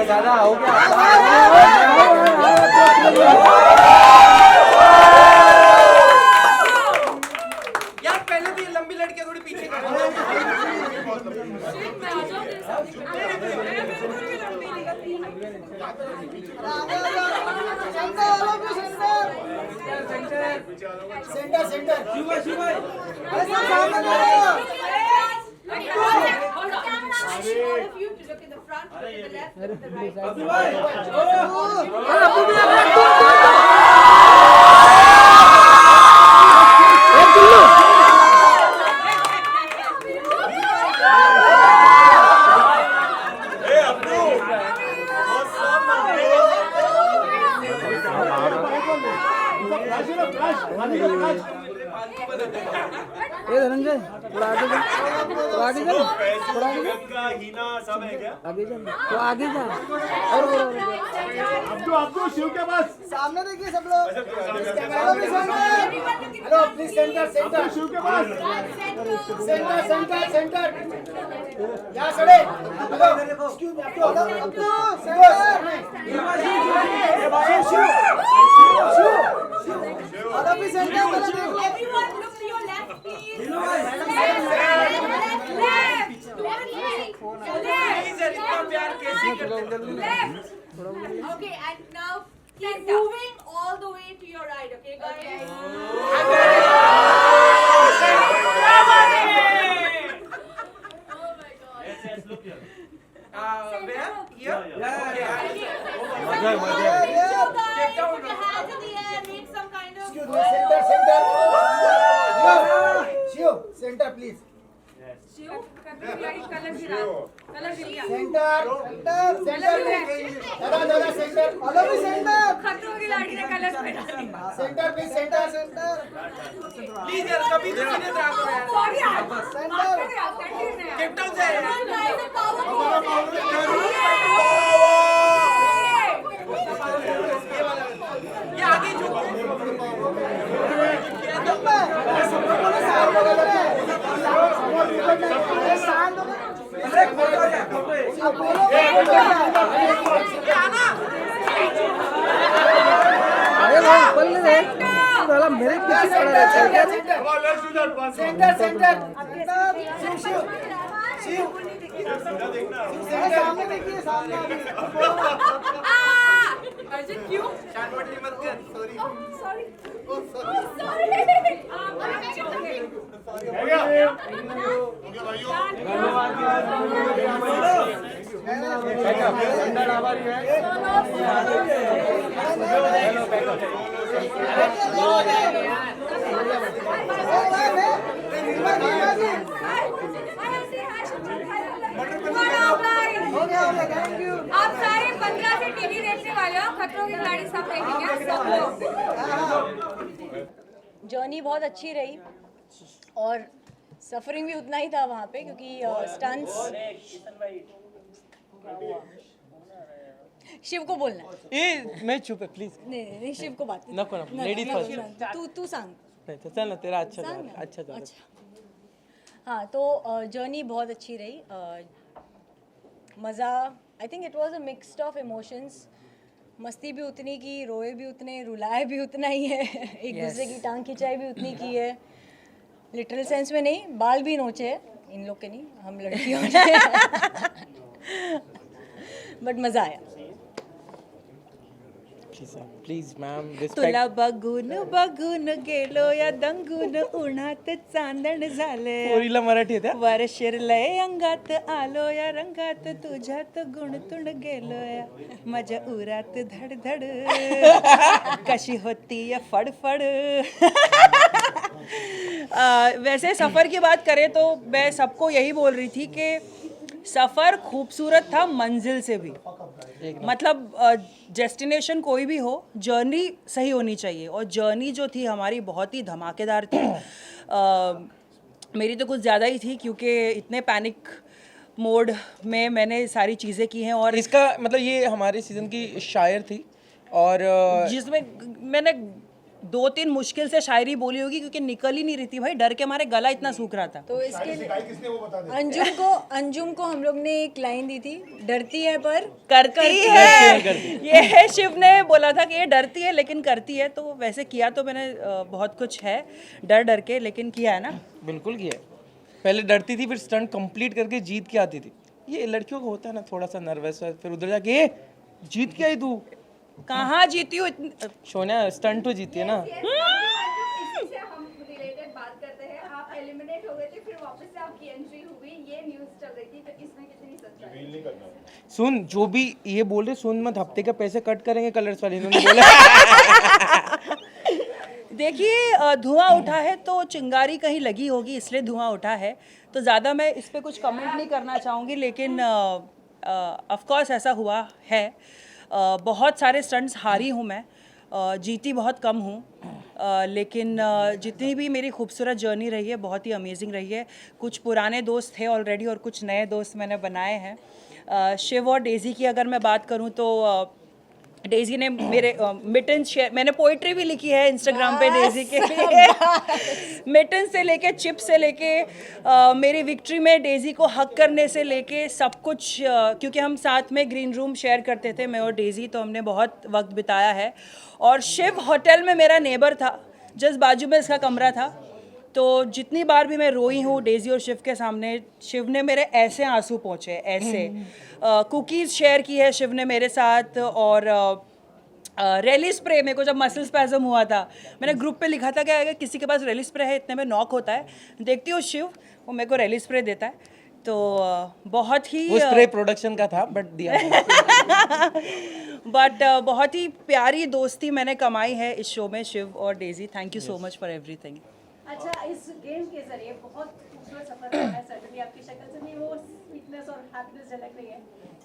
दादा हो गया। यार पहले भी लंबी लड़कियां थोड़ी पीछे कर ये धनंजय थोड़ा आगे जा, थोड़ा आगे जा, थोड़ा आगे जा, हीना सब है क्या? आगे जा, तो आगे जा। और अब्दू शिव के पास सामने देखिए सब लोग। Hello please centre centre Shiv के पास सेंटर सेंटर सेंटर यहाँ खड़े। Hello excuse me Abdu Abdu centre hello भी centre Everyone look to your left, please. Left. Okay, and now keep moving all the way to your right, okay, guys? Oh my God. where? Here? Put your hands in the air, make some kind of. Excuse me centre centre Shiv centre please centre centre दादा दादा centre hello भी centre centre please centre centre please यार कभी तो सीधे ध्यान दो यार। सेंटर केप टाउन से है। Guys, the power ये आगे झुक अरे वो ऊपर ले रे, साला मेरे पीछे खड़ा रहता है। सेंटर सेंटर शिव शिव शिव सामने देखिए सामने Arjun, क्यों? शानपट्टी मत कर। Sorry. Sorry. Oh, Oh, sorry. Thank you आप सारे 15 से टीवी देखने वाले हो, खतरों के खिलाड़ी सब देखेंगे सब लोग। जर्नी बहुत अच्छी रही और सफरिंग भी उतना ही था वहाँ पे क्योंकि स्टंट्स शिव को बोलना है। ए मैं चुप है प्लीज। नहीं शिव को बात नको लेडीज फर्स्ट। तू सांग नहीं तो चल ना तेरा अच्छा सांग था, ना। अच्छा था। हाँ तो जर्नी बहुत अच्छी रही। मज़ा I think it was a mixed of emotions. मस्ती भी उतनी की, रोए भी उतने, रुलाए भी उतना ही है। एक दूसरे की टांग खिंचाई भी उतनी की है। लिटरल सेंस में नहीं, बाल भी नोचे हैं इन लोग के नहीं, हम लड़कियों ने। बट मज़ा आया। प्लीज मैम तुला बघून बघून गेलो या दंगून उन्हात चांदण झाले पोरीला मराठी येते वर शिरलय अंगात आलो या रंगात तुझ्यात गुणतुण गेलो या माझ्या उरात धडधड कशी होती या फडफड। वैसे सफ़र की बात करें तो मैं सबको यही बोल रही थी कि सफ़र खूबसूरत था मंजिल से भी। मतलब डेस्टिनेशन कोई भी हो, जर्नी सही होनी चाहिए और जर्नी जो थी हमारी बहुत ही धमाकेदार थी। मेरी तो कुछ ज़्यादा ही थी क्योंकि इतने पैनिक मोड में मैंने सारी चीज़ें की हैं और इसका मतलब ये हमारे सीज़न की शायर थी और जिसमें मैंने 2-3 मुश्किल से शायरी बोली होगी क्योंकि निकल ही नहीं रही थी भाई, डर के हमारे गला इतना सूख रहा था। तो इसके अंजुम को हम लोग ने एक लाइन दी थी, डरती है पर करती है। ये शिव ने बोला था कि ये डरती है लेकिन करती है, तो वैसे किया तो मैंने बहुत कुछ है डर डर के, लेकिन किया है ना। बिल्कुल किया। पहले डरती थी, फिर स्टंट कंप्लीट करके जीत के आती थी। ये लड़कियों को होता है ना थोड़ा सा नर्वस, फिर उधर जाके जीत के आई तू। कहाँ जीती हूँ सोनिया स्टंट तो जीती है ना। इसी से हम रिलेटेड बात करते हैं। आप एलिमिनेट हो गए थे, फिर वापस से आपकी एंट्री हुई, ये न्यूज़ चल रही थी, तो इसमें कितनी सच्चाई है? सुन, जो भी ये बोल रहे सुन मत, हफ्ते का पैसे कट करेंगे कलर्स वाले, इन्होंने बोला। देखिए धुआं उठा है तो चिंगारी कहीं लगी होगी, इसलिए धुआं उठा है, तो ज़्यादा मैं इस पर कुछ कमेंट नहीं करना चाहूँगी, लेकिन ऑफ कोर्स ऐसा हुआ है। बहुत सारे स्टंट्स हारी हूँ मैं, जीती बहुत कम हूँ, लेकिन जितनी भी मेरी खूबसूरत जर्नी रही है बहुत ही अमेजिंग रही है। कुछ पुराने दोस्त थे ऑलरेडी और कुछ नए दोस्त मैंने बनाए हैं। शिव और डेज़ी की अगर मैं बात करूँ तो डेज़ी ने मेरे मिटन्स शेयर, मैंने पोइट्री भी लिखी है इंस्टाग्राम पे डेज़ी के लिए। मिटन्स से लेके चिप से लेके मेरी विक्ट्री में डेज़ी को हक करने से लेके सब कुछ, क्योंकि हम साथ में ग्रीन रूम शेयर करते थे मैं और डेज़ी, तो हमने बहुत वक्त बिताया है। और शिव होटल में मेरा नेबर था, जस्ट बाजू में इसका कमरा था, तो जितनी बार भी मैं रोई हूँ डेज़ी और शिव के सामने, शिव ने मेरे ऐसे आंसू पहुँचे, ऐसे। कुकीज़ शेयर की है शिव ने मेरे साथ, और रेली स्प्रे, मेरे को जब मसल स्पैज़म हुआ था मैंने ग्रुप पे लिखा था कि अगर किसी के पास रेली स्प्रे है इतने में नॉक होता है, देखती हूँ शिव वो मेरे को रेली स्प्रे देता है, तो बहुत ही वो स्प्रे प्रोडक्शन का था बट दिया। बट बहुत ही प्यारी दोस्ती मैंने कमाई है इस शो में, शिव और daisy, thank you so much for everything. अच्छा, इस गेम के जरिए बहुत खूबसूरत सफर रहा है, सर्टनली आपकी शक्ल से भी वो स्वीटनेस और हैप्पीनेस झलक रही है।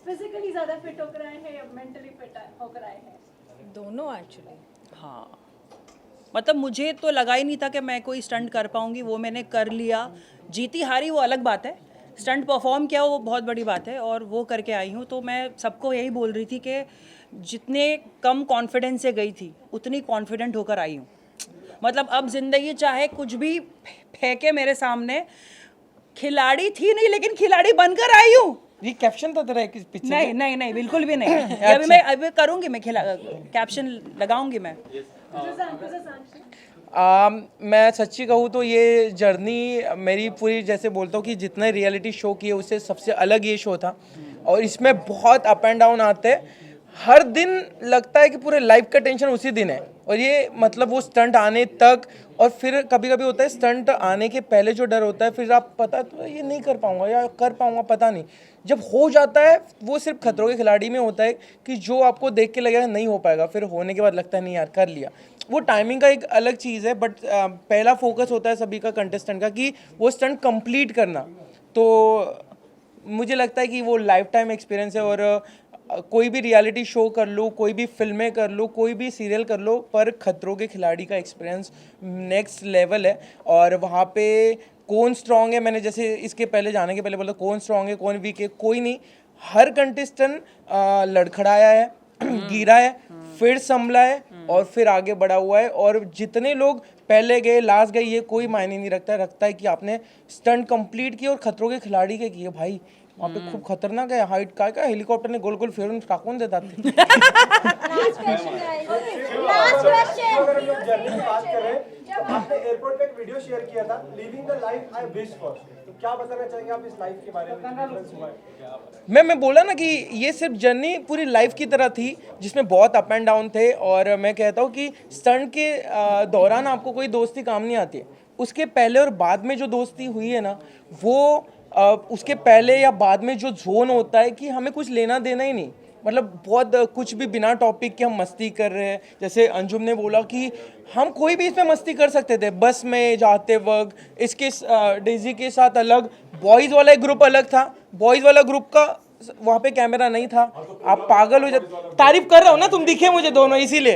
फिजिकली ज़्यादा फिट होकर आए हैं या मेंटली फिट होकर आए हैं? दोनों एक्चुअली। हाँ, मतलब मुझे तो लगा ही नहीं था कि मैं कोई स्टंट कर पाऊँगी, वो मैंने कर लिया। जीती हारी वो अलग बात है, स्टंट परफॉर्म किया वो बहुत बड़ी बात है, और वो करके आई हूँ। तो मैं सबको यही बोल रही थी कि जितने कम कॉन्फिडेंस से गई थी उतनी कॉन्फिडेंट होकर आई हूँ। मतलब अब ज़िंदगी चाहे कुछ भी फेंके मेरे सामने, खिलाड़ी थी नहीं लेकिन खिलाड़ी बनकर आई हूँ। ये कैप्शन था तेरा किस पिक्चर? नहीं नहीं नहीं, बिल्कुल भी नहीं। अभी करूँगी मैं, कैप्शन लगाऊंगी मैं। मैं सच्ची कहूँ तो ये जर्नी मेरी पूरी, जैसे बोलता हूँ कि जितने रियलिटी शो किए उससे सबसे अलग ये शो था, और इसमें बहुत अप एंड डाउन आते हैं। हर दिन लगता है कि पूरे लाइफ का टेंशन उसी दिन है, और ये मतलब वो स्टंट आने तक, और फिर कभी कभी होता है स्टंट आने के पहले जो डर होता है, फिर आप पता तो ये नहीं कर पाऊंगा या कर पाऊंगा पता नहीं, जब हो जाता है वो सिर्फ खतरों के खिलाड़ी में होता है कि जो आपको देख के लगेगा नहीं हो पाएगा, फिर होने के बाद लगता है नहीं यार कर लिया। वो टाइमिंग का एक अलग चीज़ है, बट पहला फोकस होता है सभी का कंटेस्टेंट का कि वो स्टंट कंप्लीट करना। तो मुझे लगता है कि वो लाइफ टाइम एक्सपीरियंस है, और कोई भी रियलिटी शो कर लो, कोई भी फिल्में कर लो, कोई भी सीरियल कर लो, पर खतरों के खिलाड़ी का एक्सपीरियंस नेक्स्ट लेवल है। और वहाँ पे कौन स्ट्रांग है, मैंने जैसे इसके पहले जाने के पहले बोला कौन स्ट्रांग है कौन वीक है, कोई नहीं, हर कंटेस्टेंट लड़खड़ाया है, गिरा है, फिर संभला है और फिर आगे बढ़ा हुआ है। और जितने लोग पहले गए लास्ट गए ये कोई मायने नहीं रखता है कि आपने स्टंट कंप्लीट किया और खतरों के खिलाड़ी के किए। भाई वहाँ पे खूब खतरनाक है, हाइट का हेलीकॉप्टर ने गोल गोल फेरून टाकून देता थे। आपने एयरपोर्ट पे एक वीडियो शेयर किया था, living the life I wish for, तो क्या बताना चाहेंगे आप इस लाइफ के बारे में? मैं बोला ना कि ये सिर्फ जर्नी पूरी लाइफ की तरह थी जिसमें बहुत अप एंड डाउन थे। और मैं कहता हूँ कि स्टंट के दौरान आपको कोई दोस्ती काम नहीं आती है, उसके पहले और बाद में जो दोस्ती हुई है ना, वो उसके पहले या बाद में जो जोन होता है कि हमें कुछ लेना देना ही नहीं, मतलब बहुत कुछ भी बिना टॉपिक के हम मस्ती कर रहे हैं। जैसे अंजुम ने बोला कि हम कोई भी इसमें मस्ती कर सकते थे, बस में जाते वक्त, इसके डेज़ी के साथ अलग, बॉयज़ वाला एक ग्रुप अलग था, बॉयज़ वाला ग्रुप का वहाँ पे कैमरा नहीं था। आप पागल हो जाते, तारीफ कर रहा हो ना तुम, दिखे मुझे दोनों इसीलिए।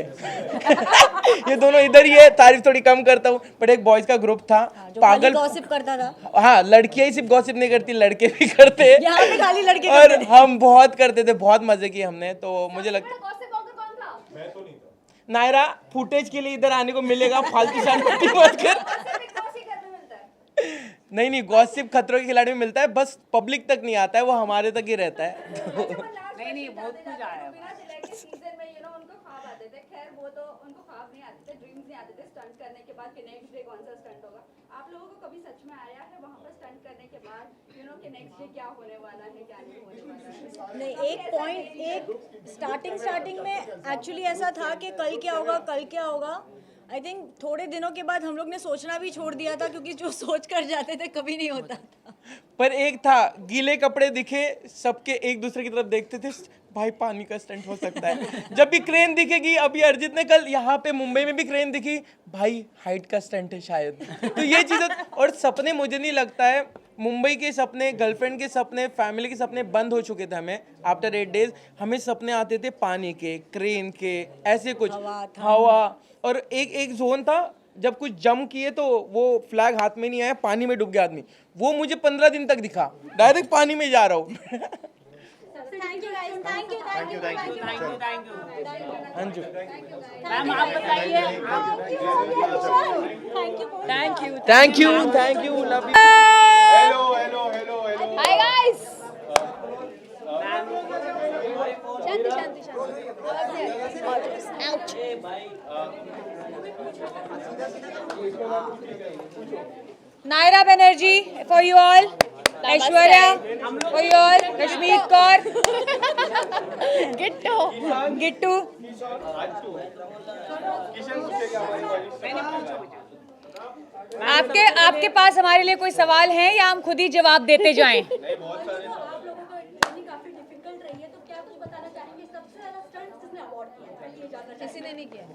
ये दोनों इधर ही है, तारीफ थोड़ी कम करता हूँ, बट एक बॉयज़ का ग्रुप था, पागल गॉसिप करता था। हाँ, लड़कियां ही सिर्फ गॉसिप नहीं करती, लड़के भी करते हैं, यहाँ पे खाली लड़के और हम बहुत करते थे, बहुत मजे किए हमने। तो मुझे लगता नायरा फुटेज के लिए इधर आने को मिलेगा, फालतू शांति मत कर। नहीं गॉसिप खतरों के खिलाड़ी में मिलता है, बस पब्लिक तक नहीं आता है, वो हमारे तक ही रहता है। नहीं बहुत कुछ आया सीजन में उनको ख्वाब आते थे, खैर वो तो उनको ख्वाब नहीं आते थे, ड्रीम्स नहीं आते थे स्टंट करने के बाद कि नेक्स्ट डे कौन सा स्टंट होगा। आप लोगों को कभी सच में आया है वहाँ पर स्टंट करने के बाद कि नेक्स्ट डे क्या होने वाला है, क्या नहीं होने वाला है? नहीं, एक स्टार्टिंग में एक्चुअली ऐसा था कि कल क्या होगा। आई थिंक थोड़े दिनों के बाद हम लोग ने सोचना भी छोड़ दिया था, क्योंकि जो सोच कर जाते थे कभी नहीं होता था। पर एक था, गीले कपड़े दिखे सबके एक दूसरे की तरफ देखते थे, भाई पानी का स्टंट हो सकता है। जब भी क्रेन दिखेगी, अभी अर्जित ने कल यहाँ पे मुंबई में भी क्रेन दिखी, भाई हाइट का स्टंट है शायद। तो ये चीज़ें, और सपने, मुझे नहीं लगता है मुंबई के सपने, गर्लफ्रेंड के सपने, फैमिली के सपने बंद हो चुके थे। हमें आफ्टर 8 डेज हमें सपने आते थे पानी के, क्रेन के, ऐसे कुछ हवा। और एक जोन था जब कुछ जंप किए तो वो फ्लैग हाथ में नहीं आया, पानी में डूब गया आदमी, वो मुझे 15 दिन तक दिखा, डायरेक्ट पानी में जा रहा हूँ। Thank you guys, thank you. हाँ जी, मैम आप बताइए। Thank you, love you. Hi guys. Shanti. Naira Banerjee for you all, Aishwarya for you all, Kashmir Kaur, Gittu. आपके पास हमारे लिए कोई सवाल है या हम खुद ही जवाब देते जाएं? आप लोगों को जर्नी काफी डिफिकल्ट रही है, तो क्या कुछ बताना चाहेंगे सबसे ज्यादा स्टंट किसने अबॉर्ट किया? ये जानना चाहेंगे।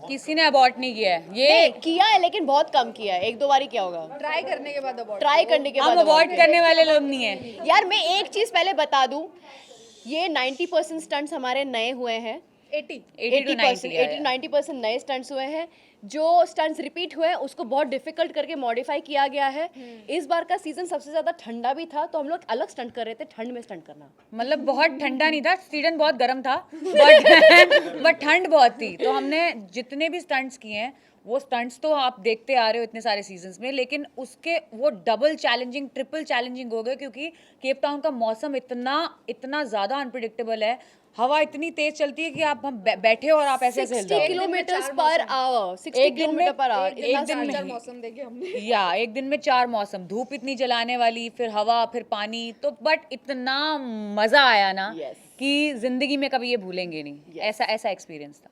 किसी ने अबॉर्ट नहीं किया है। ये किया है लेकिन बहुत कम किया है, 1-2 बार ही क्या होगा, ट्राई करने के बाद ट्राई करने के बाद हम अबॉर्ट करने वाले लोग नहीं है। यार मैं एक चीज पहले बता दूं, ये 90% स्टंट्स हमारे नए हुए हैं, 80-90% नए स्टंट्स हुए हैं। जो स्टंट्स रिपीट हुए हैं उसको बहुत डिफिकल्ट करके मॉडिफाई किया गया है। इस बार का सीजन सबसे ज्यादा ठंडा भी था, तो हम लोग अलग स्टंट कर रहे थे, ठंड में स्टंट करना। मतलब बहुत ठंडा नहीं था, स्वीडन बहुत गर्म था, बट ठंड बहुत थी। तो हमने जितने भी स्टंट्स किए हैं, वो स्टंट्स तो आप देखते आ रहे हो इतने सारे सीजन्स में, लेकिन उसके वो डबल चैलेंजिंग, ट्रिपल चैलेंजिंग हो गए, क्योंकि केप टाउन का मौसम इतना ज़्यादा अनप्रिडिक्टेबल है। हवा इतनी तेज चलती है कि हम बैठे और आप ऐसे 60 kilometre per hour, 60 kilometre per hour, एक दिन में मौसम देखे हमने। एक दिन में 4 मौसम, धूप इतनी जलाने वाली, फिर हवा, फिर पानी, तो बट इतना मजा आया ना कि जिंदगी में कभी ये भूलेंगे नहीं। ऐसा एक्सपीरियंस था।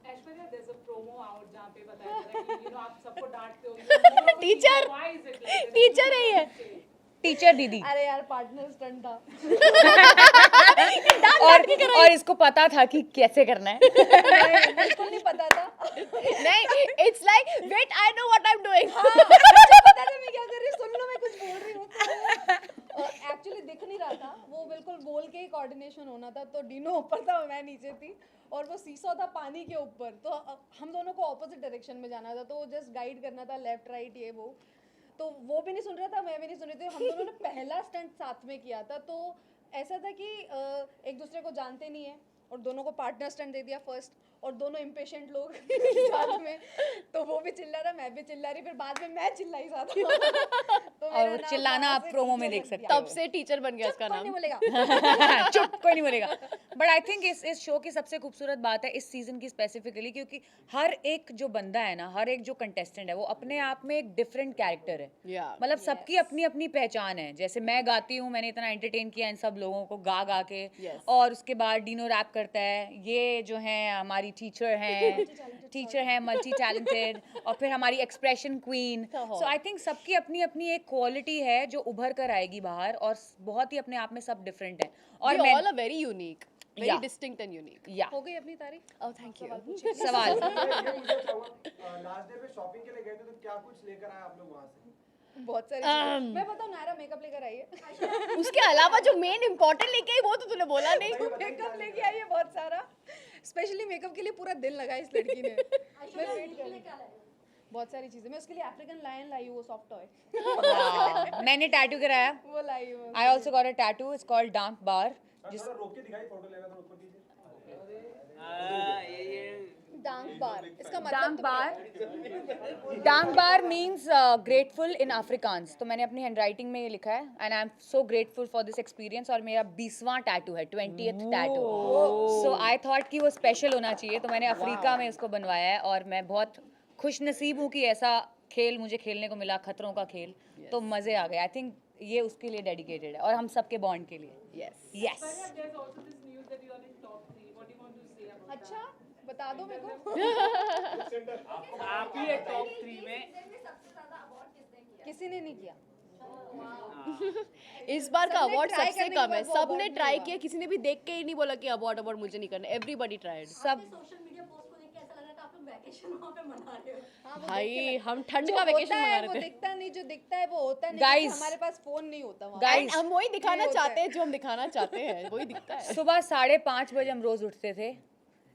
टीचर है ये, टीचर दीदी। अरे यार पार्टनर स्टंट था। और इसको पता था कि कैसे करना है। बिल्कुल नहीं पता था। नहीं, it's like wait I know what I am doing. पता था मैं क्या कर रही हूँ, सुन लो मैं कुछ बोल रही हूँ। एक्चुअली दिख नहीं रहा था, वो बिल्कुल बोल के ही कोऑर्डिनेशन होना था। तो डीनो ऊपर था, मैं नीचे थी, और वो सीसॉ था पानी के ऊपर, तो हम दोनों को ऑपोजिट डायरेक्शन में जाना था, तो जस्ट गाइड करना था, लेफ्ट राइट ये वो। तो वो भी नहीं सुन रहा था, मैं भी नहीं सुन रही थी। हम दोनों ने पहला स्टंट साथ में किया था, तो ऐसा था कि एक दूसरे को जानते नहीं है, और दोनों को पार्टनर स्टंट दे दिया फर्स्ट, और दोनों इम्पेशेंट लोग साथ में, तो वो भी चिल्ला रहा, मैं भी चिल्ला रही, फिर बाद में मैं चिल्लाई ज्यादा। तो और चिल्लाना आप प्रोमो में देख सकते हो। तब से टीचर बन गया उसका नाम। नहीं बोलेगा। चुप, कोई नहीं बोलेगा। बट आई थिंक इस शो की सबसे खूबसूरत बात है इस सीजन की स्पेसिफिकली, क्योंकि हर एक जो बंदा है ना, हर एक जो कंटेस्टेंट है, वो अपने आप में एक डिफरेंट कैरेक्टर है। मतलब सबकी अपनी अपनी पहचान है। जैसे मैं गाती हूँ, मैंने इतना एंटरटेन किया इन सब लोगों को गा के, और उसके बाद डीनो रैप करता है, ये जो है हमारी टीचर हैं मल्टी टैलेंटेड, और फिर हमारी expression queen. So I think सबकी अपनी अपनी एक क्वालिटी है जो उभर कर आएगी बाहर, और बहुत ही अपने आप में सब डिफरेंट है। और मैं all are very unique, very distinct and unique. हो गई अपनी तारीफ। Oh thank you. सवाल लास्ट डे पे शॉपिंग के लिए गए थे, तो क्या कुछ लेकर आए आप लोग वहां से? बहुत सारी चीजें। मैं बताऊं, नायरा मेकअप लेकर आई है। उसके अलावा जो मेन इंपॉर्टेंट लेके आई वो तो तूने बोला नहीं। मेकअप लेके आई है बहुत सारा, स्पेशली मेकअप के लिए पूरा दिन लगा इस लड़की ने। मैं वेट कर रही हूं। बहुत सारी चीजें। मैं उसके लिए अफ्रीकन लायन लाई हूं, वो सॉफ्ट टॉय। मैंने टैटू कराया, वो लाई हूं। I also got a tattoo, it's called dank bar. जरा रोक के दिखाई, फोटो लेगा तो ऊपर कीजिए। डांक बार, इसका उसका मतलब डांग तो बार डांग बार मीन्स ग्रेटफुल इन अफ्रीकांस। तो मैंने अपनी हैंडराइटिंग में ये लिखा है and I am so grateful for this experience. और मेरा 20वां टैटू है, 20th tattoo. So I thought कि वो स्पेशल होना चाहिए, तो मैंने अफ्रीका में उसको बनवाया है। और मैं बहुत खुश नसीब हूँ कि ऐसा खेल मुझे खेलने को मिला, खतरों का खेल। तो मज़े आ गए। आई थिंक ये उसके लिए डेडिकेटेड है और हम सबके बॉन्ड के लिए। यस अच्छा बता दो मेरे को। आप ही है टॉप 3 में। सबसे ज्यादा अवार्ड किसने किया? किसी ने नहीं किया। इस बार का सबने अवार्ड try सबसे करने के कम है, बाद वो सबने award ट्राई नहीं किया, किसी ने भी देख के ही नहीं बोला कि अवार्ड मुझे नहीं करना। Everybody tried. सब सोशल मीडिया पोस्ट को देख के ऐसा लग रहा था आप लोग वैकेशन वहाँ पे मना रहे हो। हाँ, वो भाई देख के हम ठंड जो का होता वेकेशन है, मना वो रहे थे। दिखता नहीं, जो दिखता है वो होता नहीं। Guys. क्योंकि हमारे पास फोन नहीं होता वहाँ। Guys. हम वही दिखाना ये होता चाहते है। हैं जो हम दिखाना चाहते हैं, वही दिखता है। सुबह 5:30 बजे हम रोज उठते थे।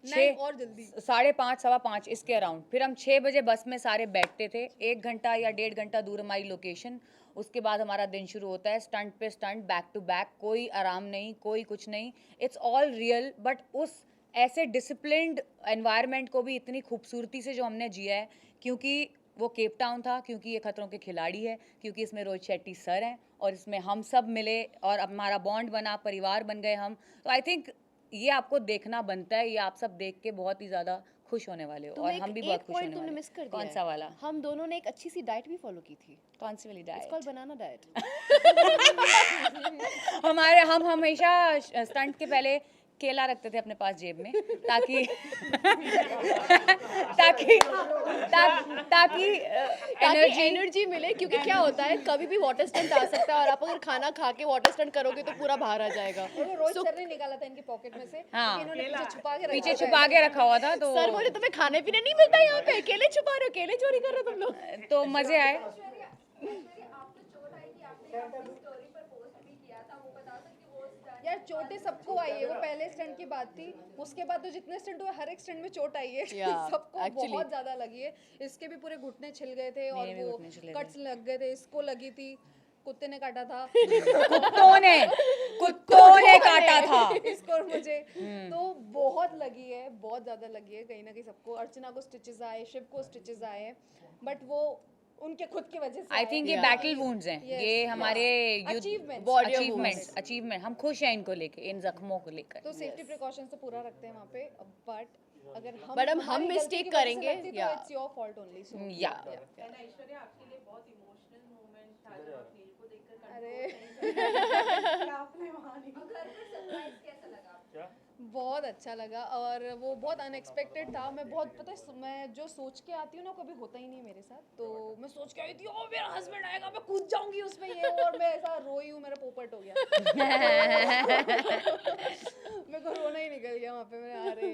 नहीं और जल्दी। 5:30 5:15 इसके अराउंड। फिर हम 6 बजे बस में सारे बैठते थे। 1 घंटा या 1.5 घंटा दूर हमारी लोकेशन। उसके बाद हमारा दिन शुरू होता है, स्टंट पे स्टंट, बैक टू बैक, कोई आराम नहीं, कोई कुछ नहीं। It's all real. बट उस ऐसे डिसिप्लिन्ड एनवायरनमेंट को भी इतनी खूबसूरती से जो हमने जिया है, क्योंकि वो केप टाउन था, क्योंकि ये खतरों के खिलाड़ी है, क्योंकि इसमें रोहित शेट्टी सर हैं और इसमें हम सब मिले और हमारा बॉन्ड बना, परिवार बन गए हम। तो आई थिंक ये आपको देखना बनता है। ये आप सब देख के बहुत ही ज़्यादा खुश होने वाले हो और हम भी बहुत खुश होने तुमने वाले मिस कर हैं। दिया कौन है। सा वाला? हम दोनों ने एक अच्छी सी डाइट भी फॉलो की थी। कौन सी वाली डाइट? कॉल्ड बनाना डाइट। हम हमेशा स्टंट के पहले केला रखते थे अपने पास जेब में, ताकि ताकि एनर्जी मिले, क्योंकि क्या होता है कभी भी वाटर स्टंट आ सकता है और आप अगर खाना खा के वाटर स्टंट करोगे तो पूरा बाहर आ जाएगा। और वो रोहित सर ने निकाला था इनकी पॉकेट में से। हाँ। क्योंकि इन्होंने पीछे छुपा के रखा हुआ था। तो सर बोले तुम्हें खाने पीने नहीं मिलता यहाँ पे, केले छुपा रहे हो, केले चोरी कर रहे हो तुम लोग। तो मज़े आए। आपको चोट आई थी, आपने अपनी स्टोरी पर पोस्ट भी किया था, वो बता सकते हो वो stunt यार चोटें सबको आई है। वो पहले स्टंट की बात थी। उसके बाद तो जितने स्टंट हुए हर एक स्टंट में चोट आई है। Yeah, सबको actually. बहुत ज्यादा लगी है। इसके भी पूरे घुटने छिल गए थे और मेरे भी वो घुटने छिले कट्स लग गए थे। इसको लगी थी, कुत्ते ने काटा था। कुत्तों ने काटा था। इसको और मुझे तो बहुत लगी है, बहुत ज्यादा लगी है कहीं ना कहीं सबको। अर्चना को स्टिचेस आए, शिव को स्टिचेस आए, बट वो उनके खुद की वजह से आई थिंक ये बैटल वुंड्स हैं। Yes, ये हमारे Achievements. अचीवमेंट। हम खुश हैं इनको लेके, इन जख्मों को लेकर। तो सेफ्टी प्रिकॉशंस तो पूरा रखते हैं वहाँ पे। बट अगर हम But हम हमारी गलती mistake की वजह से करेंगे, लगती तो yeah. It's your fault only. So या ऐश्वर्या आपके लिए बहुत इमोशनल मोमेंट था जब आप नील को देखकर अरे आपने वहाँ नहीं घर पर सरप्राइज कैसा लगा आपको? बहुत अच्छा लगा और वो बहुत अनएक्सपेक्टेड था। मैं बहुत पता है, मैं जो सोच के आती हूँ ना कभी होता ही नहीं है मेरे साथ। तो मैं सोच के आई थी ओ मेरा हस्बैंड आएगा, मैं कूद जाऊंगी उसमें ये, और मैं ऐसा रोई हूँ, मेरा पोपट हो गया। मेरे को रोना ही निकल गया वहाँ पे। मैं अरे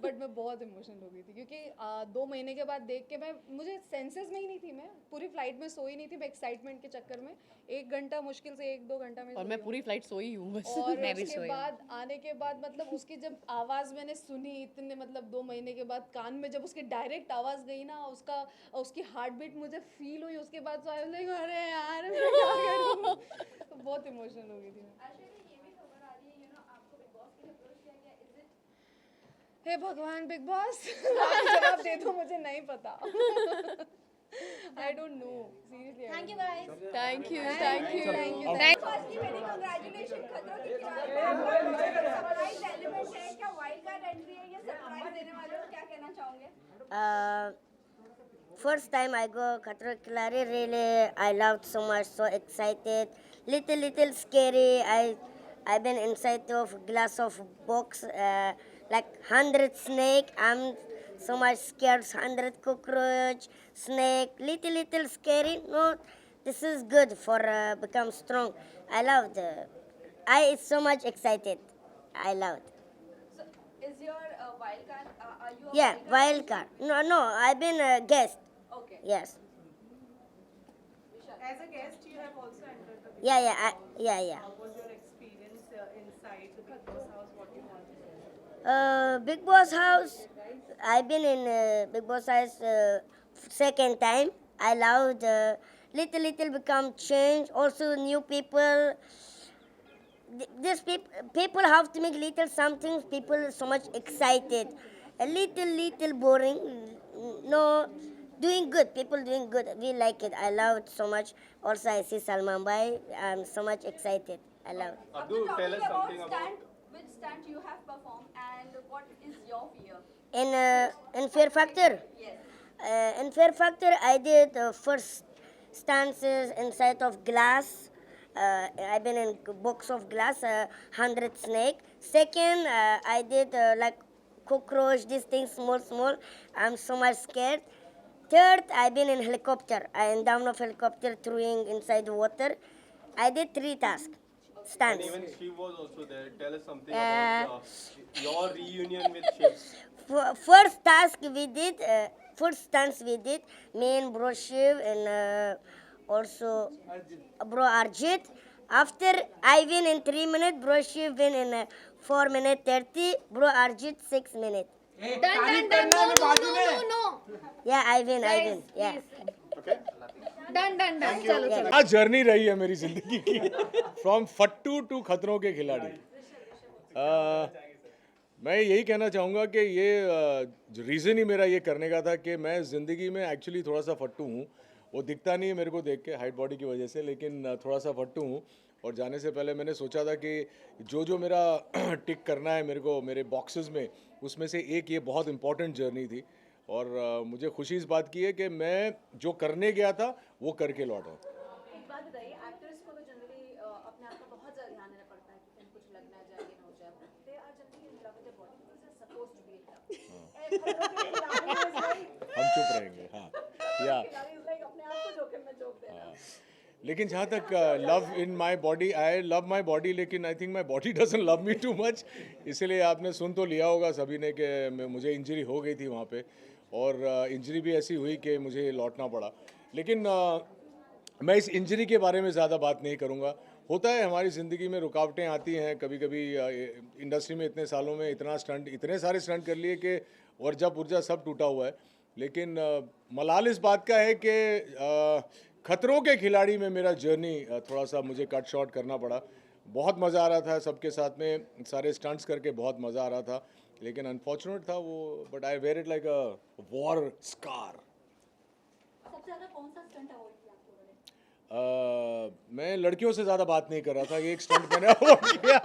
बट मैं बहुत इमोशनल हो गई थी क्योंकि 2 महीने के बाद देख के मुझे सेंसेस में ही नहीं थी। मैं पूरी फ्लाइट में सोई नहीं थी, मैं एक्साइटमेंट के चक्कर में 1 घंटा मुश्किल से 1-2 घंटा में और मैं पूरी फ्लाइट सोई हूँ बस। और मैं भी उसके सोई बाद आने के बाद मतलब उसकी जब आवाज़ मैंने सुनी इतने मतलब 2 महीने के बाद कान में जब उसकी डायरेक्ट आवाज़ गई ना, उसकी हार्ट बीट मुझे फील हुई। उसके बाद तो आई लाइक अरे यार मैं क्या करूं। तो बहुत इमोशनल हो गई थी मैं। ऐश्वर्या, ये भी खबर आ रही है आपको बिग बॉस के लिए अप्रोच किया गया, इज इट? हे भगवान बिग बॉस, जवाब दे दो, मुझे नहीं पता। I don't know seriously. Thank you guys. Thank you firstly very congratulation खतरों के खिलाड़ी। सरप्राइज एलिमेंट है क्या? वाइल्ड कार्ड एंट्री है, ये सरप्राइज देने वाले हो, क्या कहना चाहोगे? First time I go Khatro ke Khiladi, really I loved so much, so excited, little scary. I've been inside of glass of box, like 100 snake. I'm so much scared. 100 cockroach, snake, little scary. No, this is good for become strong. I loved. I so much excited. I loved. So, is your wild card? Are you? A Yeah, wild card. No, I've been a guest. Okay. Yes. As a guest, you have also entered the Big Yeah. How was your experience inside the Big Boss house? What you want to say? Big Boss house. I've been in Big Boss house second time. I loved little become change. Also new people. These people have to make little something. People so much excited. a little boring. No, doing good. People doing good. We like it. I love it so much. Also, I see Salman Bhai. I'm so much excited. I love it. Abdu, tell us something about which stunt you have performed and what is your fear? In Fear Factor. Yes. In Fear Factor, I did first stances inside of glass. I've been in box of glass, 100 snake. Second, I did like cockroach, these things small. I'm so much scared. Third, I've been in helicopter. I am down of helicopter throwing inside water. I did 3 tasks. And Stunts. even she was also there. Tell us something about your reunion with Shiv. First task we did, first stunts we did, me and Bro Shiv and also Bro Arjit. After I win in 3 minutes, Bro Shiv win in 4 minutes 30, Bro Arjit 6 minutes. Done. No. Yeah, I win. Yeah. Done. चलो. क्या journey रही है मेरी जिंदगी की, from फट्टू to खतरों के खिलाड़ी। मैं यही कहना चाहूँगा कि ये रीज़न ही मेरा ये करने का था कि मैं ज़िंदगी में एक्चुअली थोड़ा सा फट्टू हूँ। वो दिखता नहीं है मेरे को देख के हाइट बॉडी की वजह से, लेकिन थोड़ा सा फट्टू हूँ। और जाने से पहले मैंने सोचा था कि जो मेरा टिक करना है मेरे को मेरे बॉक्सेस में, उसमें से एक ये बहुत इंपॉर्टेंट जर्नी थी। और मुझे खुशी इस बात की है कि मैं जो करने गया था वो करके लौटा। एक बात बताइए, एक्टर्स को तो जनरली अपने आप को बहुत ज़्यादा ध्यान देना पड़ता है कि कहीं कुछ लग ना जाए, ये ना हो जाए। They are generally in love with their body because they are supposed to be in love. हम चुप रहेंगे। हाँ या अपने आप को जोखिम में झोंक देना। लेकिन जहाँ तक love in my body, I love my body, लेकिन I think my body doesn't love me too much. इसीलिए आपने सुन तो लिया होगा सभी ने कि मुझे इंजरी हो गई थी वहाँ पे, और इंजरी भी ऐसी हुई कि मुझे लौटना पड़ा। लेकिन मैं इस इंजरी के बारे में ज़्यादा बात नहीं करूँगा। होता है हमारी ज़िंदगी में रुकावटें आती हैं कभी कभी। इंडस्ट्री में इतने सालों में इतने सारे स्टंट कर लिए कि वर्जा पुर्जा सब टूटा हुआ है। लेकिन मलाल इस बात का है कि खतरों के खिलाड़ी में मेरा जर्नी थोड़ा सा मुझे कट शॉर्ट करना पड़ा। बहुत मज़ा आ रहा था सबके साथ में, सारे स्टंट्स करके बहुत मज़ा आ रहा था, लेकिन अनफॉर्चुनेट था वो। But I wear it like a war scar. सबसे ज़्यादा कौन सा स्टंट अवॉइड किया आप लोगों ने? मैं लड़कियों से ज़्यादा बात नहीं कर रहा था, ये एक स्टंट मैंने अवॉइड किया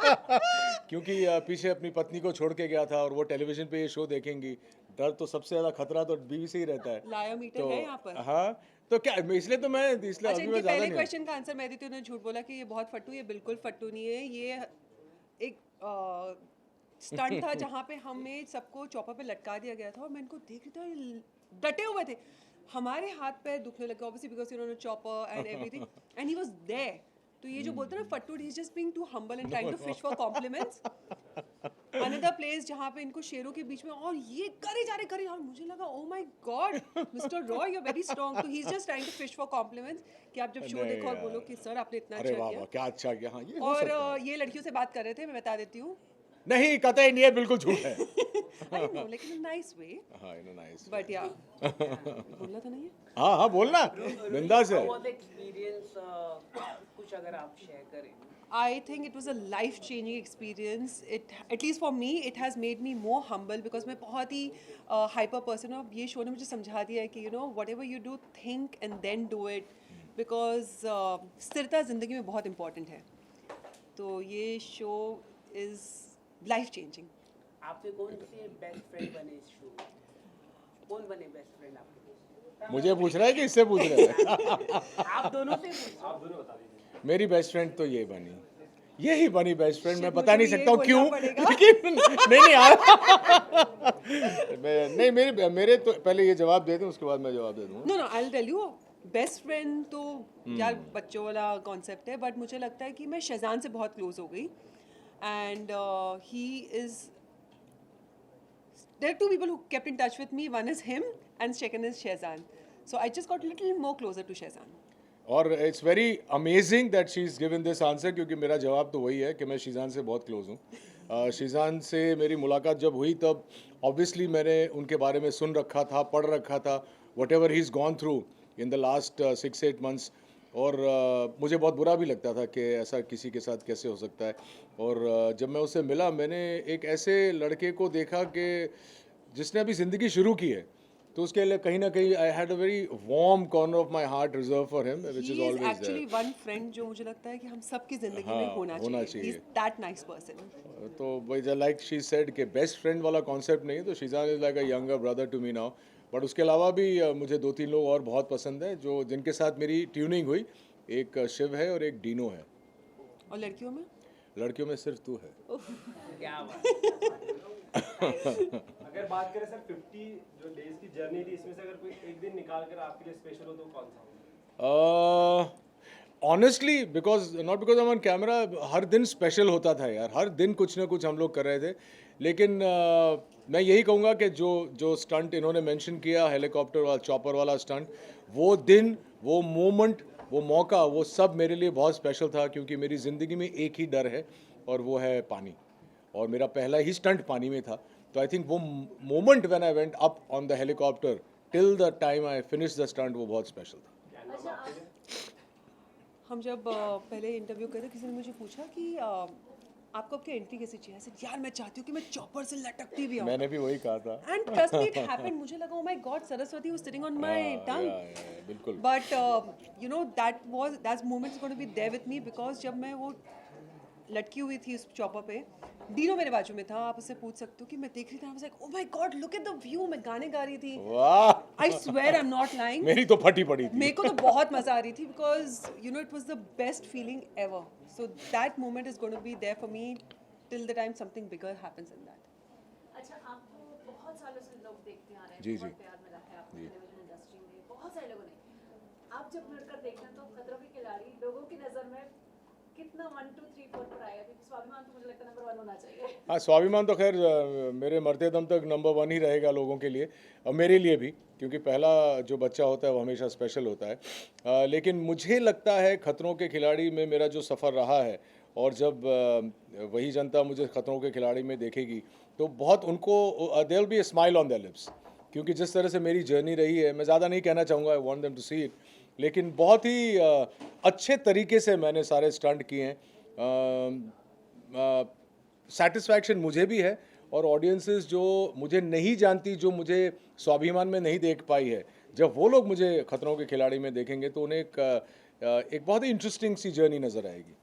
क्योंकि पीछे अपनी पत्नी को छोड़ के गया था, और वो टेलीविज़न पे ये शो देखेंगी। डर तो सबसे ज़्यादा खतरा तो बीवी से ही रहता है। लायोमीटर है यहाँ पर। हाँ, तो क्या इसलिए तो मैं अभी मैं ज़्यादा पहले नहीं। क्वेश्चन का आंसर मैं दी थी, उन्होंने झूठ बोला कि ये बहुत फट्टू। ये बिल्कुल फट्टू नहीं है। ये एक स्टंट था जहाँ पे हमें सबको चॉपर पे लटका दिया गया था, और मैं इनको देख रही था, डटे हुए थे। हमारे हाथ पैर दुखने लगे ऑब्वियसली बिकॉज उन्होंने chopper and everything, and he was there. तो ये जो बोलते हैं ना फट्टू, he is just being too humble and trying to fish for compliments. Another place जहाँ पे इनको शेरों के बीच में, और ये करे जा रहे, और मुझे लगा oh my God mister Roy you are very strong. तो he is just trying to fish for compliments कि आप जब शो देखो और बोलो कि सर आपने इतना अच्छा किया। क्या अच्छा किया। हाँ, ये हो सकता है। और ये लड़कियों से बात कर रहे थे, मैं बता देती हूँ। नहीं, कतई नहीं है, बिल्कुल झूठ है। आई नो, लेकिन इन नाइस वे। हाँ, इन नाइस। बट या बोलना था नहीं है। हाँ बोलना, बिंदास है। बहुत एक्सपीरियंस कुछ अगर आप शेयर करें। I think it was a life-changing experience. At least for me, it has made me more humble because मैं बहुत ही hyper person हूँ। ये शो ने मुझे समझा दिया है कि whatever you do, think and then do it, because स्थिरता ज़िंदगी में बहुत important है। तो ये शो is life-changing. आपके कौन से बेस्ट फ्रेंड बने इस शो में? कौन बने बेस्ट फ्रेंड आपके? मुझे पूछ रहा है कि इससे पूछ रहा है? आप दोनों से आप दोनों बता दीजिए। मेरी बेस्ट फ्रेंड तो ये बनी, यही बनी बेस्ट फ्रेंड। मैं बता नहीं सकता हूँ क्यों, लेकिन नहीं नहीं मेरे तो पहले ये जवाब दे दें, उसके बाद मैं जवाब दे दूँगा। No, I'll tell you. Best friend तो यार बच्चों वाला कॉन्सेप्ट है, बट मुझे लगता है कि मैं शहजान से बहुत क्लोज हो गई। And he is there are 2 people who kept in touch with me. One is him and second is Shehzan. So I just got a little more closer to Shehzan. और it's very amazing that she is given this answer, क्योंकि मेरा जवाब तो वही है कि मैं शीज़ान से बहुत क्लोज हूँ। शीज़ान से मेरी मुलाकात जब हुई तब ऑब्वियसली मैंने उनके बारे में सुन रखा था, पढ़ रखा था, what ever he is gone through in the last 6-8 months। और मुझे बहुत बुरा भी लगता था कि ऐसा किसी के साथ कैसे हो सकता है। और जब मैं उससे मिला, मैंने एक ऐसे लड़के को देखा कि जिसने अभी ज़िंदगी शुरू की है, तो उसके लिए कहीं ना कहीं I had a very warm corner of my heart reserve for him, which is always actually one friend जो मुझे लगता है कि हम सबकी जिंदगी में होना चाहिए. That nice person. तो भाई लाइक शी सेड कि बेस्ट फ्रेंड वाला कॉन्सेप्ट नहीं है, तो Sheezan is like a younger brother to me now. But उसके अलावा भी मुझे 2-3 लोग और बहुत पसंद है जो जिनके साथ मेरी ट्यूनिंग हुई. एक शिव है और एक डीनो है. और लड़कियों में? लड़कियों में सिर्फ तू है. क्या बात. अगर बात करें सर 50 जो डेज की जर्नी थी, इसमें से अगर कोई एक दिन निकाल कर आपके लिए स्पेशल हो तो कौन सा? Honestly because not because on camera, हर दिन स्पेशल होता था यार. हर दिन कुछ ना कुछ हम लोग कर रहे थे. लेकिन मैं यही कहूँगा कि जो स्टंट इन्होंने मेंशन किया, हेलीकॉप्टर वाला चॉपर वाला स्टंट, वो दिन, वो मोमेंट, वो मौका, वो सब मेरे लिए बहुत स्पेशल था. क्योंकि मेरी ज़िंदगी में एक ही डर है और वो है पानी. और मेरा पहला ही स्टंट पानी में था. तो आई थिंक वो moment when I went up on the helicopter till the time I finish the stunt, वो बहुत स्पेशल था. हम जब पहले इंटरव्यू कर रहे, किसी ने मुझे पूछा कि आपको आपकी एंट्री कैसी चाहिए. ऐसे यार मैं चाहती हूँ कि मैं चॉपर से लटकती भी आऊँ. मैंने भी वही कहा था. And trust me, it happened. मुझे लगा oh my God, Saraswati was sitting on my tongue. बिल्कुल. But you know that moments going to be there with me, because जब मैं वो लटकी हुई थी उस चॉपर पे, डीनो मेरे बाजू में था. आप उससे पूछ सकते हो कि मैं देख रही थी, I was like oh my God look at the view. मैं गाने गा रही थी. वाह. I swear I am not lying. मेरी तो फटी पड़ी थी. मेरे को तो बहुत मजा आ रही थी, because you know it was the best feeling ever. So that moment is going to be there for me till the time something bigger happens in that. अच्छा, आपको बहुत सालों से लोग देखते आ रहे हैं, जी, बहुत जी. प्यार मिला है आपको टेलीविजन इंडस्ट्री में, बहुत सारे लोगों ने. आप जब मिलकर देखते हैं तो खतरों के खिलाड़ी लोगों की नज़र में कितना 1 2 3 4 पर आएगा? क्योंकि स्वाभिमान तो मुझे लगता है नंबर 1 होना चाहिए. हाँ, स्वाभिमान तो खैर मेरे मरते दम तक नंबर 1 ही रहेगा लोगों के लिए, और मेरे लिए भी, क्योंकि पहला जो बच्चा होता है वो हमेशा स्पेशल होता है. लेकिन मुझे लगता है खतरों के खिलाड़ी में मेरा जो सफ़र रहा है, और जब वही जनता मुझे खतरों के खिलाड़ी में देखेगी तो बहुत उनको there will be a smile on their lips. क्योंकि जिस तरह से मेरी जर्नी रही है, मैं ज़्यादा नहीं कहना चाहूँगा, I want them to see it, लेकिन बहुत ही अच्छे तरीके से मैंने सारे स्टंट किए हैं. सेटिस्फैक्शन मुझे भी है, और ऑडियंसेस जो मुझे नहीं जानती, जो मुझे स्वाभिमान में नहीं देख पाई है, जब वो लोग मुझे खतरों के खिलाड़ी में देखेंगे तो उन्हें एक बहुत ही इंटरेस्टिंग सी जर्नी नज़र आएगी.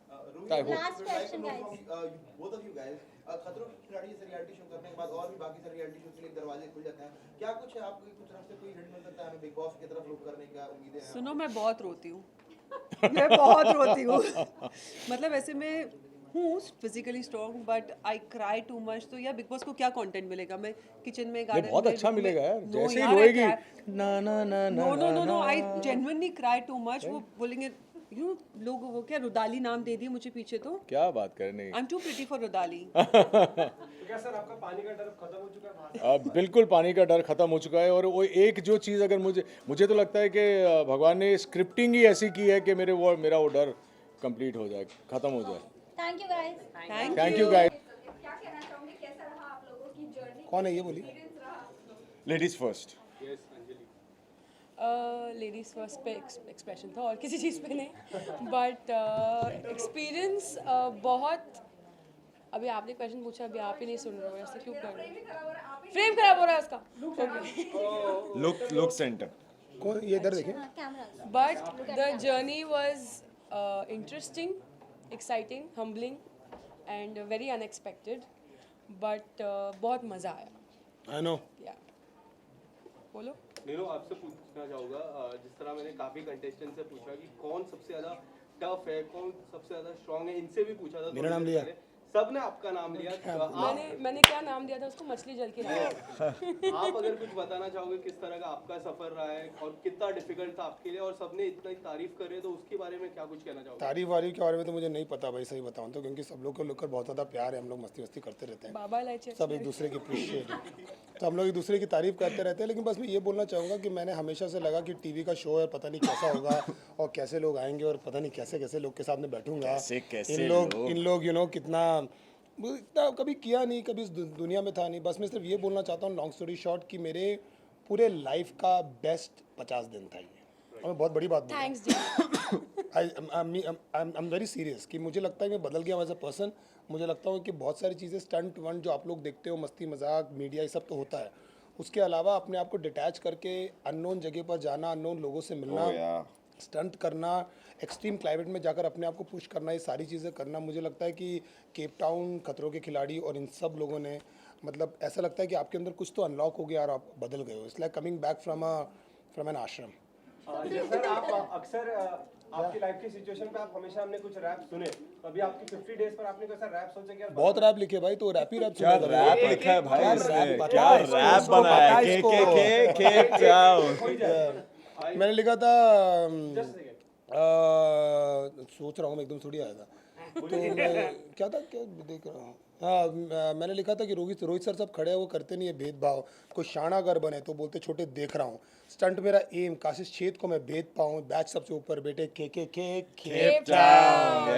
Last question, guys. Both of you guys, खतरों के खिलाड़ी जैसे रियलिटी शो करने के बाद और भी बाकी सारे रियलिटी शो के लिए दरवाजे खुल जाते हैं. क्या कुछ है आपकी कुछ तरफ से कोई हिंट मिल सकता है हमें बिग बॉस की तरफ रुक करने का उम्मीदें हैं? सुनो, मैं बहुत रोती हूँ. मैं बहुत रोती हूँ. मतलब ऐसे मैं हूँ physically strong, but I cry too much. तो यार बिग बॉस को क्या कंटेंट मिलेगा? मैं किचन में गार्डन में बहुत अच्छा मिलेगा यार. जैसे ही रोएगी ना ना ना ना no I genuinely cry too much. वो बोलेंगे यू लोग वो क्या रुदाली नाम दे दिए मुझे पीछे. तो क्या बात करने. I am too pretty for Rudaali. तो क्या सर आपका पानी का डर खत्म हो चुका है? बिल्कुल पानी का डर खत्म हो चुका है. और वो एक जो चीज़ अगर मुझे तो लगता है कि भगवान ने स्क्रिप्टिंग ही ऐसी की है कि मेरा वो डर कंप्लीट हो जाए, खत्म हो जाए. Thank you guys. Thank you guys. क्या कहना चाहोगे, कैसा रहा आप लोगों की जर्नी? कौन है ये बोली? Ladies first. लेडीज़ फर्स्ट पे एक्सप्रेशन था और किसी चीज़ पे नहीं. बट एक्सपीरियंस बहुत. अभी आपने क्वेश्चन पूछा, अभी आप ही नहीं सुन रहे हो, ऐसे क्यों कर रहे हो? फ्रेम खराब हो रहा है उसका. Look centre. कौन ये इधर देखें. But the journey was interesting, exciting, humbling and very unexpected. But बहुत मज़ा आया. I know. बोलो. नीनो, आपसे पूछना चाहूँगा, जिस तरह मैंने काफ़ी कंटेस्टेंट से पूछा कि कौन सबसे ज़्यादा टफ है, कौन सबसे ज़्यादा स्ट्रांग है, इनसे भी पूछा था. मेरा नाम लिया. सब ने आपका नाम लिया. मैंने क्या नाम दिया था उसको? मछली जल के रहा. आप अगर कुछ बताना चाहोगे किस तरह का आपका सफर रहा है और कितना डिफिकल्ट था आपके लिए, और सबने इतना तारीफ करे, तो उसके बारे में क्या कुछ कहना चाहोगे? तारीफ वारीफ के बारे में तो मुझे नहीं पता भाई, सही बताऊँ तो, क्योंकि सब लोग को लेकर बहुत ज़्यादा प्यार है. हम लोग मस्ती करते रहते हैं. बाबा लाइचे सब एक दूसरे की अप्रिशिएट, तो हम लोग एक दूसरे की तारीफ करते रहते हैं. लेकिन बस मैं ये बोलना चाहूँगा कि मैंने हमेशा से लगा कि टीवी का शो है, पता नहीं कैसा होगा और कैसे लोग आएंगे और पता नहीं कैसे कैसे लोग के सामने बैठूंगा. इन लोग यू नो कितना कभी किया नहीं, कभी इस दुनिया में था नहीं. बस मैं सिर्फ ये बोलना चाहता हूँ, लॉन्ग स्टोरी शॉर्ट, कि मेरे पूरे लाइफ का बेस्ट 50 दिन था ये. और मैं बहुत बड़ी बात आई एम वेरी सीरियस कि मुझे लगता है मैं बदल गया एज अ पर्सन. मुझे लगता है कि बहुत सारी चीज़ें स्टंट वंट जो आप लोग देखते हो, मस्ती मजाक मीडिया, ये सब तो होता है, उसके अलावा अपने आप को डिटैच करके अननोन जगह पर जाना, अननोन लोगों से मिलना, स्टंट करना, एक्सट्रीम क्लाइमेट में जाकर अपने आप को पुश करना, ये सारी चीज़ें करना, मुझे लगता है कि केप टाउन, खतरों के खिलाड़ी और इन सब लोगों ने मतलब ऐसा लगता है कि आपके अंदर कुछ तो अनलॉक हो गया और आप बदल गए हो. It's like coming back from an ashram. Sir आप अक्सर आपकी लाइफ की सिचुएशन पे आप हमेशा हमने कुछ रैप सुने, तो अभी आपकी 50 डेज पर आपने कोई ऐसा रैप सोचा क्या? बहुत रैप लिखे भाई, तो रैप ही रैप क्या रैप लिखा है भाई इसने? क्या रैप बनाया है? के मैंने लिखा था सोच रहा हूँ मैं, एकदम थोड़ी आया था. तो मैं क्या देख रहा हूँ. हाँ, मैंने लिखा था कि रोहित सर सब खड़े हैं, वो करते नहीं है भेदभाव. कोई शाना अगर बने तो बोलते छोटे देख रहा हूँ. स्टंट मेरा एम, काशिश छेद को मैं भेद पाऊँ. बैच सबसे ऊपर बेटे केप टाउन.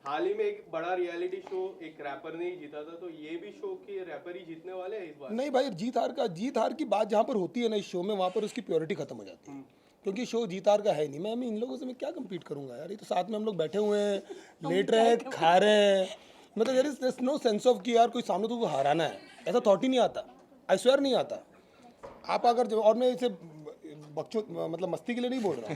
हाल ही में एक बड़ा रियलिटी शो एक रैपर ने ही जीता था, तो ये भी शो के रैपर ही जीतने वाले हैं इस बार? नहीं भाई, जीत हार की बात जहाँ पर होती है ना इस शो में, वहाँ पर उसकी प्योरिटी खत्म हो जाती है. क्योंकि शो जीत हार का है नहीं. मैं इन लोगों से मैं क्या कम्पीट करूंगा यार. ये तो साथ में हम लोग बैठे हुए हैं, लेट रहे हैं, खा रहे हैं. मतलब there is no sense of कि यार कोई सामने तो हराना है, ऐसा थॉट ही नहीं आता. आई स्वेयर नहीं आता. आप अगर और मैं इसे बच्चों मतलब मस्ती के लिए नहीं बोल रहा.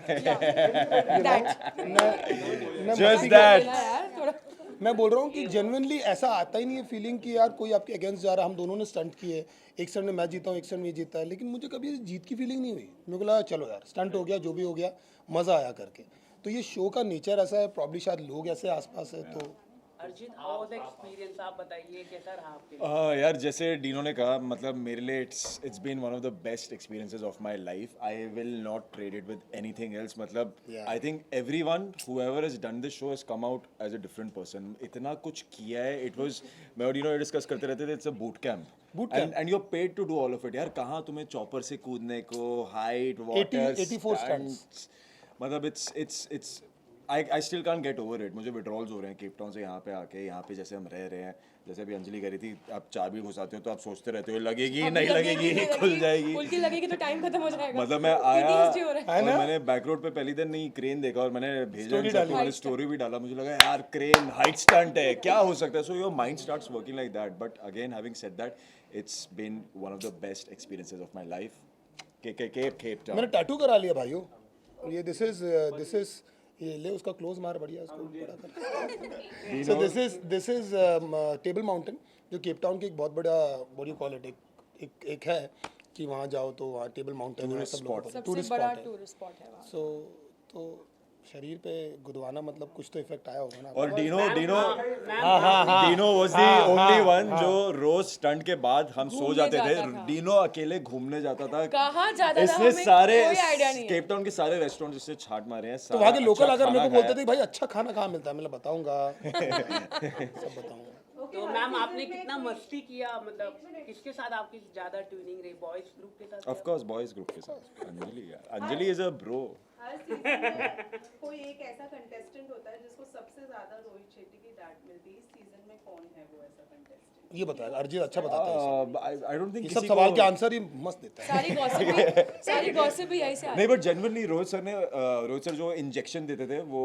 मैं बोल रहा हूँ कि जेन्युइनली ऐसा आता ही नहीं है फीलिंग कि यार कोई आपके अगेंस्ट जा रहा. हम दोनों ने स्टंट किए, एक स्टंट में मैं जीता हूँ, एक स्टंट में जीता है, लेकिन मुझे कभी जीत की फीलिंग नहीं हुई. मेरे को लगा चलो यार स्टंट हो गया, जो भी हो गया, मज़ा आया करके. तो ये शो का नेचर ऐसा है, प्रॉब्ली शायद लोग ऐसे आसपास है. तो अर्जित, हाउ वाज द एक्सपीरियंस, आप बताइए कैसा रहा आपके लिए? यार जैसे डीनो ने कहा, मतलब मेरे लिए it's been one of the best experiences of my life. I will not trade it with anything else. मतलब I think everyone whoever has done this show has come out as a different person. इतना कुछ किया है. It was, मैं और Dino discuss करते रहते थे, it's a boot camp and you are paid to do all of it. यार कहाँ तुम्हें चॉपर से कूदने को, हाइट, वाटर, 84 स्टंट्स. मतलब it's I still can't get over it. मुझे विड्रॉल्स हो रहे हैं केप टाउन से यहाँ पे आके. यहाँ पे जैसे हम रह रहे हैं, जैसे अभी अंजलि कह रही थी, आप चाबी घुसाते हो तो आप सोचते रहते हो लगेगी नहीं लगेगी, खुल जाएगी, उल्टी लगेगी तो टाइम खत्म हो जाएगा. मतलब मैं आया और मैंने बैक रोड पे पहली दिन नहीं क्रेन देखा और मैंने भेजा, मैंने स्टोरी भी डाला. मुझे लगा यार क्रेन हाइट स्टंट है, क्या हो सकता है. So your mind starts working like that. But again having said that, it's been one of the best experiences of my life. Cape Town मैंने टैटू करा लिया भाइयों. ये दिस इज ये ले उसका क्लोज मार बढ़िया उसको बड़ा कर. So this is table mountain, जो केप टाउन की एक बहुत बड़ा बॉडी कॉल इट एक है कि वहाँ जाओ तो वहाँ टेबल माउंटेन है, सब लोग टूरिस्ट स्पॉट है. सो तो शरीर पे गुदवाना मतलब कुछ तो इफेक्ट आया होगा ना. और Dino was the only one जो रोज स्टंट के बाद हम सो जाते थे. डीनो अकेले घूमने जाता था. कहाँ जाता था? इसने सारे केप टाउन के सारे रेस्टोरेंट जिससे छाट मारे हैं. तो वहाँ के लोकल अगर मेरे को बोलते थे भाई अच्छा खाना कहाँ मिलता है, मैं बताऊंगा. सब बताऊंगा. तो मैम आपने कितना मस्ती किया, मतलब किसके साथ आपकी ज्यादा ट्यूनिंग रही? बॉयज ग्रुप के साथ? ऑफ कोर्स बॉयज ग्रुप के साथ. Anjali is a bro. Her season में कोई एक ऐसा कंटेस्टेंट होता है जिसको सबसे ज्यादा रोहित शेट्टी की डांट मिलती है. इस सीजन में कौन है वो ऐसा कंटेस्टेंट? ये बताया अर्जित अच्छा बताता है. आई डोंट थिंक सब सवाल के आंसर ही मस्त देता है. सारी गॉसिप भी यही से नहीं, बट जेन्युइनली रोहित सर जो इंजेक्शन देते थे वो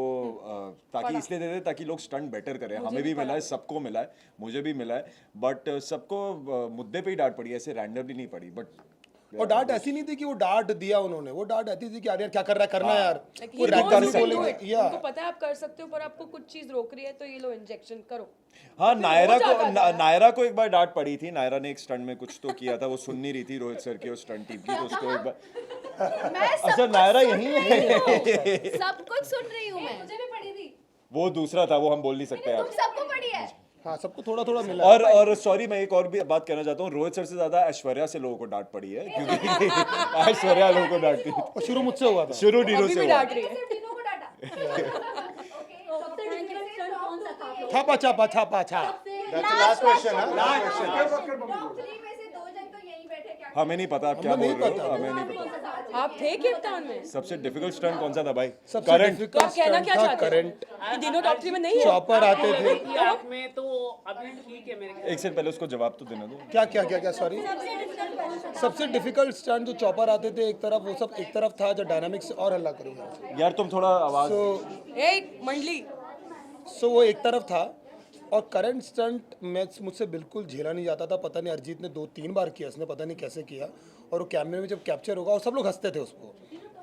ताकि इसलिए देते थे ताकि लोग स्टंट बेटर करें. हमें भी मिला है, सबको मिला है, मुझे भी मिला है. बट सबको मुद्दे पे ही डांट पड़ी, ऐसे रैंडमली नहीं पड़ी. बट और डांट ऐसी नहीं थी कि वो डांट दिया उन्होंने, वो डांट ऐसी थी कि यार क्या कर रहा है, करना यार. वो उनको पता है आप कर सकते हो, पर आपको कुछ चीज रोक रही है तो ये लो इंजेक्शन करो. हाँ, नायरा को एक बार डांट पड़ी थी. नायरा ने एक स्टंट में कुछ तो किया था, वो सुन नहीं रही थी रोहित सर की और स्टंट टीम की, तो उसको एक बार. अच्छा नायरा यही है. सब कुछ सुन रही हूँ मैं. मुझे भी पड़ी थी. वो दूसरा था, वो हम बोल नहीं सकते यार. सबको पड़ी है. हाँ, सबको थोड़ा थोड़ा मिला. और सॉरी, मैं एक और भी बात कहना चाहता हूँ. रोहित सर से ज्यादा ऐश्वर्या से लोगों को डांट पड़ी है, क्योंकि ऐश्वर्या लोगों को डांटती है. और शुरू मुझसे हुआ था. शुरू डीनो से हुआ. छापा छापा छापा छाप. Last question. हमें नहीं पता आप क्या बोल रहे हो. हमें नहीं पता. आप थे केप टाउन में? सबसे डिफिकल्ट स्टंट कौन सा था भाई? करंट. तो आप कहना क्या चाहते हो? दिनों टॉप 3 में नहीं है. चॉपर आते थे आप में तो अभी ठीक है मेरे ख्याल. एक सेकंड पहले उसको जवाब तो देना दो. क्या सॉरी. सबसे डिफिकल्ट स्टंट जो चॉपर आते थे एक तरफ, वो सब एक तरफ था. जो डायनामिक्स और हल्ला करूंगा यार, तुम थोड़ा आवाज. एक मंडली. सो वो एक तरफ था और करंट स्टंट मुझसे बिल्कुल झेला नहीं जाता था। पता नहीं अरिजीत ने 2-3 बार किया, उसने पता नहीं कैसे किया। और वो कैमरे में जब कैप्चर होगा और सब लोग हंसते थे उसको,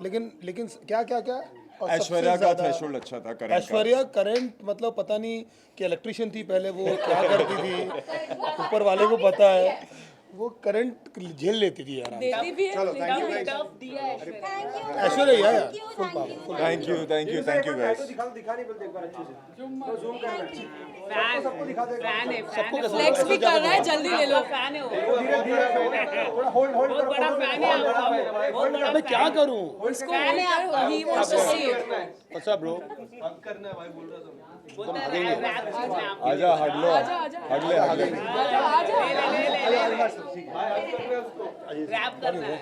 लेकिन क्या क्या क्या और सबसे ऐश्वर्या का ज़्यादा- थ्रेशोल्ड अच्छा था करंट का। ऐश्वर्या करंट मतलब पता नहीं कि इलेक्ट्रिशियन थी पहले, वो क्या करती थी ऊपर वाले को पता है, वो करंट झेल लेती थी यार। देती भी है चलो, लेकिन ऐश्वर्या यार full power. Thank you guys. दिखा नहीं बोलते एक बार अच्छे से तो जूम करना है सबको दिखा दो सबको फ्लेक्स भी कर रहा है, जल्दी ले लो। फैन है वो थोड़ा होल्ड बहुत बड़ा फैन है मैं क्या करूं? इसको फैन है, he wants to see it. अच्छा ब्रो, हक करना है भाई, बोल रहा था आजा हट लो, हट ले आगे। रैप करना है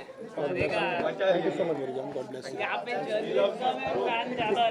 थैंक यू सो मच मेरी जान, गॉड ब्लेस यू। यहाँ पे जर्नी फैन ज़्यादा